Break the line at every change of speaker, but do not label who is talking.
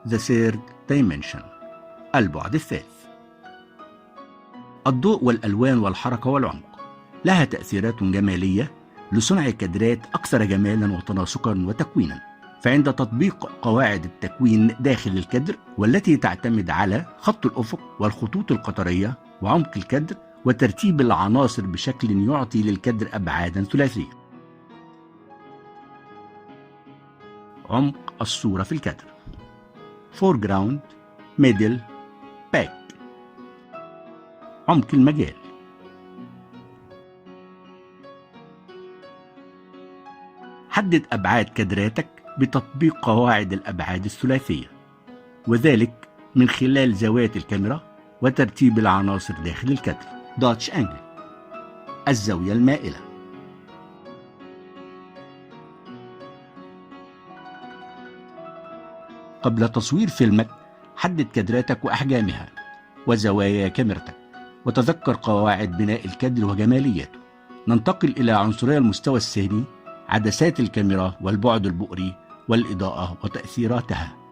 The third dimension. البعد الثالث. الضوء والألوان والحركة والعمق لها تأثيرات جمالية لصنع كادرات أكثر جمالا وتناسقا وتكوينا. فعند تطبيق قواعد التكوين داخل الكادر والتي تعتمد على خط الأفق والخطوط القطرية وعمق الكادر وترتيب العناصر بشكل يعطي للكادر أبعادا ثلاثية. عمق الصورة في الكادر: foreground, middle, back. عمق المجال: حدد أبعاد كادراتك بتطبيق قواعد الأبعاد الثلاثية، وذلك من خلال زوايا الكاميرا وترتيب العناصر داخل الكادر. Dutch angle. الزاوية المائلة: قبل تصوير فيلمك حدد كادراتك وأحجامها وزوايا كاميرتك، وتذكر قواعد بناء الكادر وجمالياته. ننتقل إلى عنصري المستوى الثاني: عدسات الكاميرا والبعد البؤري والإضاءة وتأثيراتها.